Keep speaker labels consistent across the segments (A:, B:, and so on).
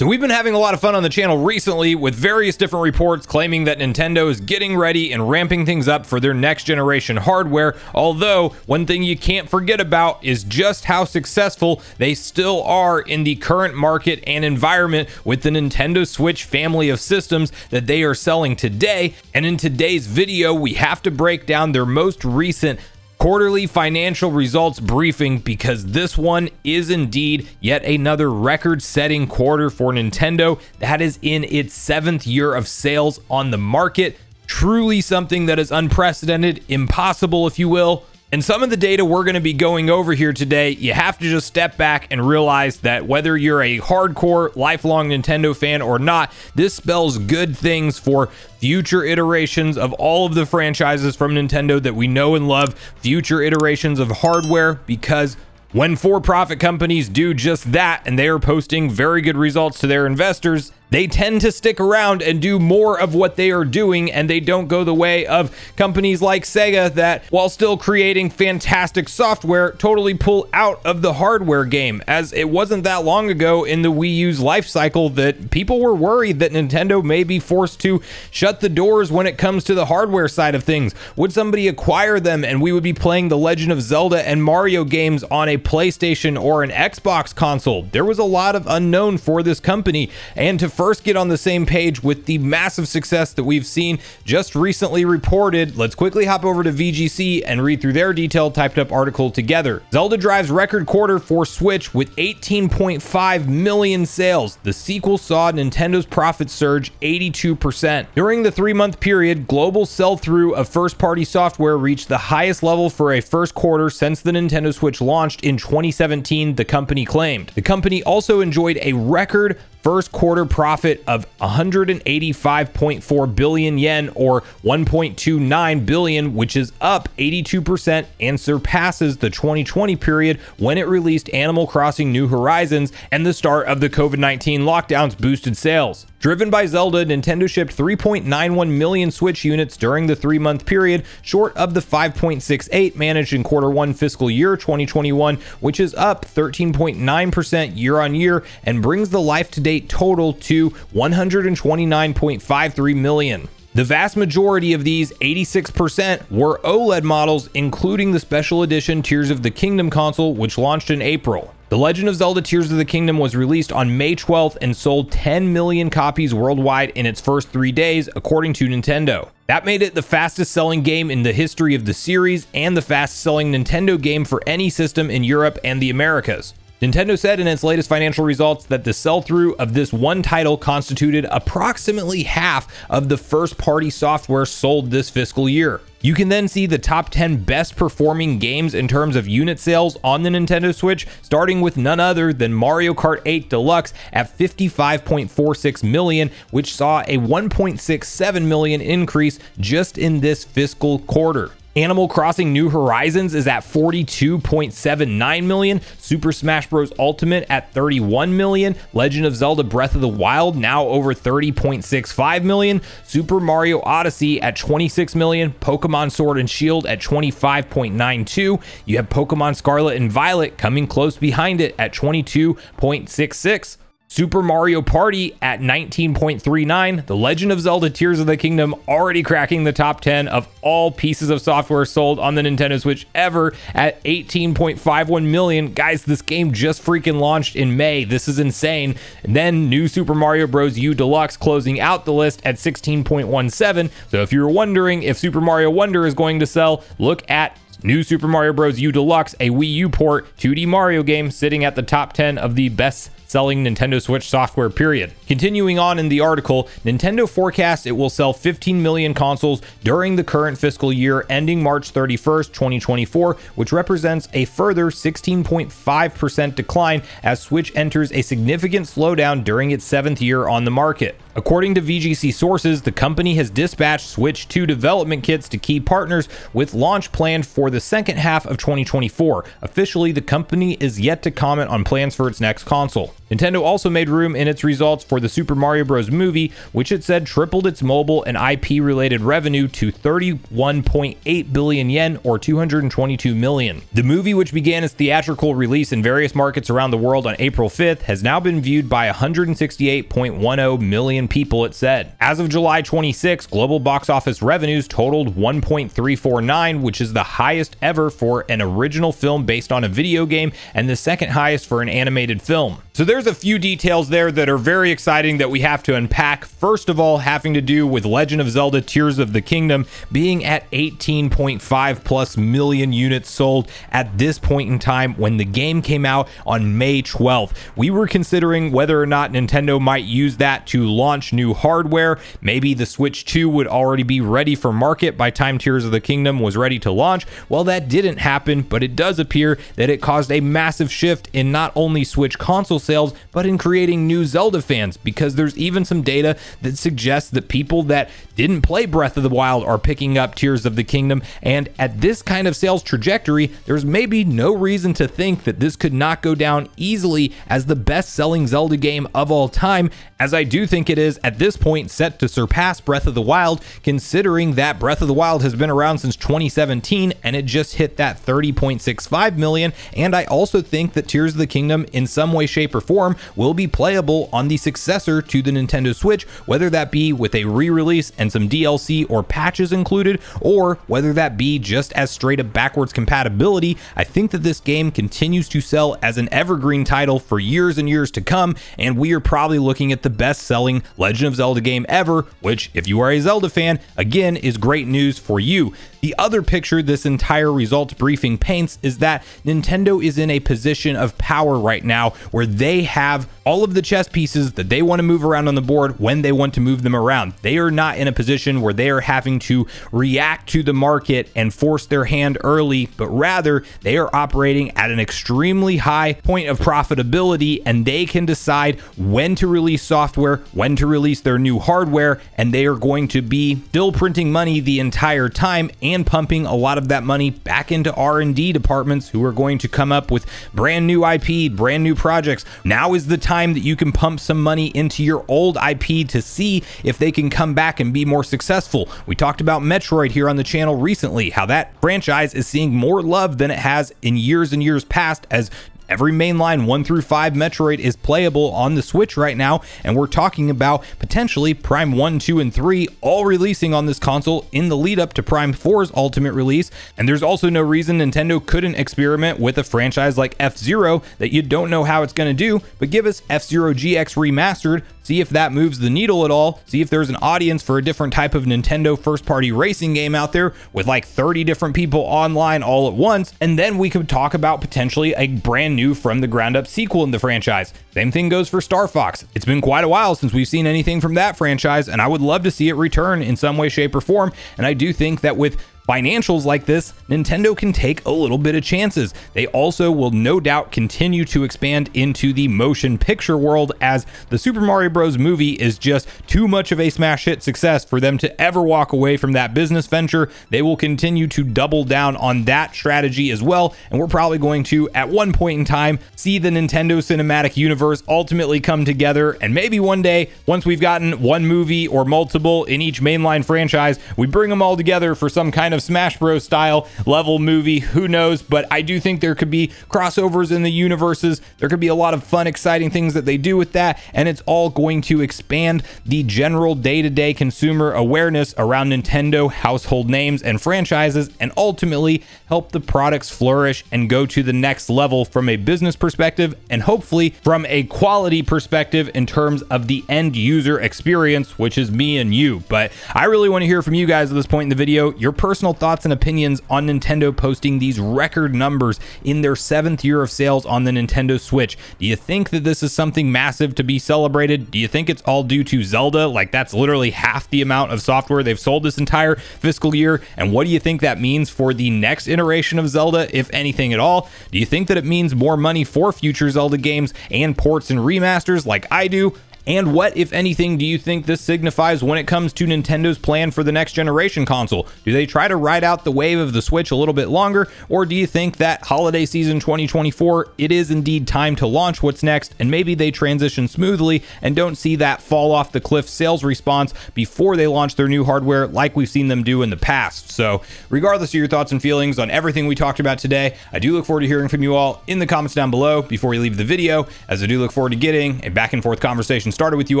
A: So we've been having a lot of fun on the channel recently with various different reports claiming that Nintendo is getting ready and ramping things up for their next generation hardware. Although one thing you can't forget about is just how successful they still are in the current market and environment with the Nintendo Switch family of systems that they are selling today. And in today's video, we have to break down their most recent quarterly financial results briefing, because this one is indeed yet another record-setting quarter for Nintendo that is in its 7th year of sales on the market. Truly something that is unprecedented, impossible if you will. And some of the data we're going to be going over here today, you have to just step back and realize that whether you're a hardcore, lifelong Nintendo fan or not, this spells good things for future iterations of all of the franchises from Nintendo that we know and love, future iterations of hardware, because when for-profit companies do just that and they are posting very good results to their investors, they tend to stick around and do more of what they are doing, and they don't go the way of companies like Sega that, while still creating fantastic software, totally pull out of the hardware game. As it wasn't that long ago in the Wii U's life cycle that people were worried that Nintendo may be forced to shut the doors when it comes to the hardware side of things. Would somebody acquire them and we would be playing the Legend of Zelda and Mario games on a PlayStation or an Xbox console? There was a lot of unknown for this company, and to first get on the same page with the massive success that we've seen just recently reported, let's quickly hop over to VGC and read through their detailed typed up article together. Zelda drives record quarter for Switch with 18.5 million sales. The sequel saw Nintendo's profits surge 82%. During the 3-month period, global sell-through of first-party software reached the highest level for a first quarter since the Nintendo Switch launched in 2017, the company claimed. The company also enjoyed a record first quarter profit of 185.4 billion yen, or 1.29 billion, which is up 82% and surpasses the 2020 period when it released Animal Crossing New Horizons and the start of the COVID-19 lockdowns boosted sales. Driven by Zelda, Nintendo shipped 3.91 million Switch units during the 3-month period, short of the 5.68 managed in Q1 fiscal year 2021, which is up 13.9% year on year and brings the life-to-date total to 129.53 million. The vast majority of these, 86%, were OLED models, including the special edition Tears of the Kingdom console, which launched in April. The Legend of Zelda Tears of the Kingdom was released on May 12th and sold 10 million copies worldwide in its first 3 days, according to Nintendo. That made it the fastest selling game in the history of the series and the fastest selling Nintendo game for any system in Europe and the Americas. Nintendo said in its latest financial results that the sell-through of this one title constituted approximately half of the first-party software sold this fiscal year. You can then see the top 10 best performing games in terms of unit sales on the Nintendo Switch, starting with none other than Mario Kart 8 Deluxe at 55.46 million, which saw a 1.67 million increase just in this fiscal quarter. Animal Crossing New Horizons is at 42.79 million, Super Smash Bros. Ultimate at 31 million, Legend of Zelda Breath of the Wild now over 30.65 million, Super Mario Odyssey at 26 million, Pokemon Sword and Shield at 25.92, you have Pokemon Scarlet and Violet coming close behind it at 22.66. Super Mario Party at 19.39, The Legend of Zelda Tears of the Kingdom already cracking the top 10 of all pieces of software sold on the Nintendo Switch ever at 18.51 million. Guys, this game just freaking launched in May. This is insane. And then New Super Mario Bros. U Deluxe closing out the list at 16.17. So if you're wondering if Super Mario Wonder is going to sell, look at New Super Mario Bros. U Deluxe, a Wii U port 2D Mario game sitting at the top 10 of the best selling Nintendo Switch software, period. Continuing on in the article, Nintendo forecasts it will sell 15 million consoles during the current fiscal year ending March 31st, 2024, which represents a further 16.5% decline as Switch enters a significant slowdown during its 7th year on the market. According to VGC sources, the company has dispatched Switch 2 development kits to key partners with launch planned for the second half of 2024. Officially, the company is yet to comment on plans for its next console. Nintendo also made room in its results for the Super Mario Bros. Movie, which it said tripled its mobile and IP-related revenue to 31.8 billion yen, or 222 million. The movie, which began its theatrical release in various markets around the world on April 5th, has now been viewed by 168.10 million people, it said. As of July 26, global box office revenues totaled 1.349, which is the highest ever for an original film based on a video game and the second highest for an animated film. So there's a few details there that are very exciting that we have to unpack. First of all, having to do with Legend of Zelda Tears of the Kingdom being at 18.5 plus million units sold at this point in time when the game came out on May 12th. We were considering whether or not Nintendo might use that to launch new hardware. Maybe the Switch 2 would already be ready for market by time Tears of the Kingdom was ready to launch. Well, that didn't happen, but it does appear that it caused a massive shift in not only Switch console sales, but in creating new Zelda fans, because there's even some data that suggests that people that didn't play Breath of the Wild are picking up Tears of the Kingdom, and at this kind of sales trajectory, there's maybe no reason to think that this could not go down easily as the best-selling Zelda game of all time, as I do think it is at this point set to surpass Breath of the Wild, considering that Breath of the Wild has been around since 2017 and it just hit that 30.65 million, and I also think that Tears of the Kingdom in some way, shape, or form will be playable on the successor to the Nintendo Switch, whether that be with a re-release and some DLC or patches included, or whether that be just as straight up backwards compatibility. I think that this game continues to sell as an evergreen title for years and years to come, and we are probably looking at the best-selling Legend of Zelda game ever, which, if you are a Zelda fan, again, is great news for you. The other picture this entire results briefing paints is that Nintendo is in a position of power right now where they have all of the chess pieces that they want to move around on the board when they want to move them around. They are not in a position where they are having to react to the market and force their hand early, but rather they are operating at an extremely high point of profitability, and they can decide when to release software, when to release their new hardware, and they are going to be still printing money the entire time and pumping a lot of that money back into R&D departments who are going to come up with brand new IP, brand new projects. Now is the time that you can pump some money into your old IP to see if they can come back and be more successful. We talked about Metroid here on the channel recently, how that franchise is seeing more love than it has in years and years past, as every mainline 1 through 5 Metroid is playable on the Switch right now, and we're talking about potentially Prime 1, 2, and 3 all releasing on this console in the lead up to Prime 4's ultimate release. And there's also no reason Nintendo couldn't experiment with a franchise like F-Zero that you don't know how it's going to do, but give us F-Zero GX Remastered, see if that moves the needle at all, see if there's an audience for a different type of Nintendo first-party racing game out there with like 30 different people online all at once, and then we could talk about potentially a brand new from the ground up sequel in the franchise. Same thing goes for Star Fox. It's been quite a while since we've seen anything from that franchise, and I would love to see it return in some way, shape, or form. And I do think that with financials like this, Nintendo can take a little bit of chances. They also will no doubt continue to expand into the motion picture world, as the Super Mario Bros. Movie is just too much of a smash hit success for them to ever walk away from that business venture. They will continue to double down on that strategy as well, and we're probably going to, at one point in time, see the Nintendo Cinematic Universe ultimately come together, and maybe one day, once we've gotten one movie or multiple in each mainline franchise, we bring them all together for some kind of Smash Bros. Style level movie. Who knows? But I do think there could be crossovers in the universes. There could be a lot of fun, exciting things that they do with that, and it's all going to expand the general day-to-day consumer awareness around Nintendo household names and franchises, and ultimately help the products flourish and go to the next level from a business perspective, and hopefully from a quality perspective in terms of the end user experience, which is me and you. But I really want to hear from you guys at this point in the video, your personal thoughts and opinions on Nintendo posting these record numbers in their 7th year of sales on the Nintendo Switch. Do you think that this is something massive to be celebrated? Do you think it's all due to Zelda? Like, that's literally half the amount of software they've sold this entire fiscal year. And what do you think that means for the next iteration of Zelda, if anything at all? Do you think that it means more money for future Zelda games and ports and remasters like I do? And what, if anything, do you think this signifies when it comes to Nintendo's plan for the next generation console? Do they try to ride out the wave of the Switch a little bit longer, or do you think that holiday season 2024, it is indeed time to launch what's next, and maybe they transition smoothly and don't see that fall off the cliff sales response before they launch their new hardware like we've seen them do in the past? So regardless of your thoughts and feelings on everything we talked about today, I do look forward to hearing from you all in the comments down below before you leave the video, as I do look forward to getting a back and forth conversation started with you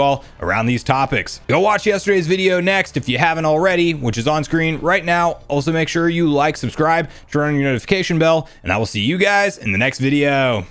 A: all around these topics. Go watch yesterday's video next if you haven't already, which is on screen right now. Also make sure you like, subscribe, turn on your notification bell, and I will see you guys in the next video.